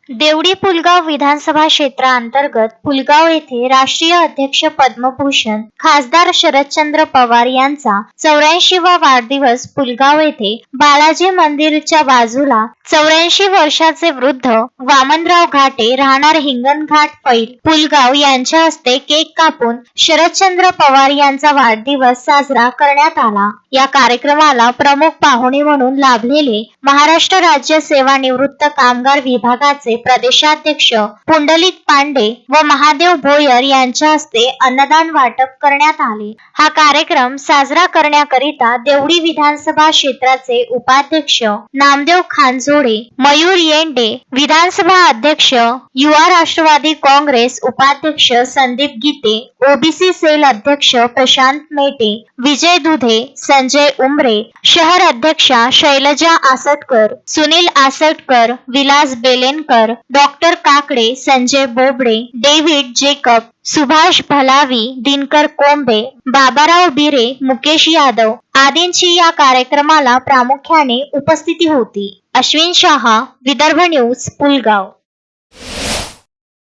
देवडी पुलगाव विधानसभा क्षेत्रांतर्गत पुलगाव येथे राष्ट्रीय अध्यक्ष पद्मभूषण खासदार शरदचंद्र पवार यांचा 84वा वाढदिवस पुलगाव येथे बालाजी मंदिरच्या बाजूला 84 वर्षाचे वृद्ध वामनराव घाटे राहणार हिंगणघाट पैल पुलगाव यांच्या हस्ते केक कापून शरदचंद्र पवार यांचा वाढदिवस साजरा करण्यात आला। या कार्यक्रमाला प्रमुख पाहुणे म्हणून लाभलेले महाराष्ट्र राज्य सेवानिवृत्त कामगार विभागाचे प्रदेशाध्यक्ष पुंडलिक पांडे व महादेव भोयर यांच्या हस्ते अन्नदान वाटप करण्यात आले। हा कार्यक्रम साजरा करण्याकरिता देवडी विधानसभा क्षेत्राचे उपाध्यक्ष नामदेव खानजोडे, मयूर येंडे, विधानसभा अध्यक्ष युवा राष्ट्रवादी काँग्रेस उपाध्यक्ष संदीप गीते, ओबीसी सेल अध्यक्ष प्रशांत मेटे, विजय दुधे, संजय उमरे, शहर अध्यक्षा Shailaja Asatkar, Sunil Asatkar, Vilas Belenkar, doctor Kakade, Sanjay Bobde, David Jacob, Subhash Bhalavi, Dinkar Kombe, Babarao Bire, Mukesh Yadav आदींची या कार्यक्रमाला प्रामुख्याने उपस्थिती होती। अश्विन शाह, विदर्भ न्यूज, पुलगाव।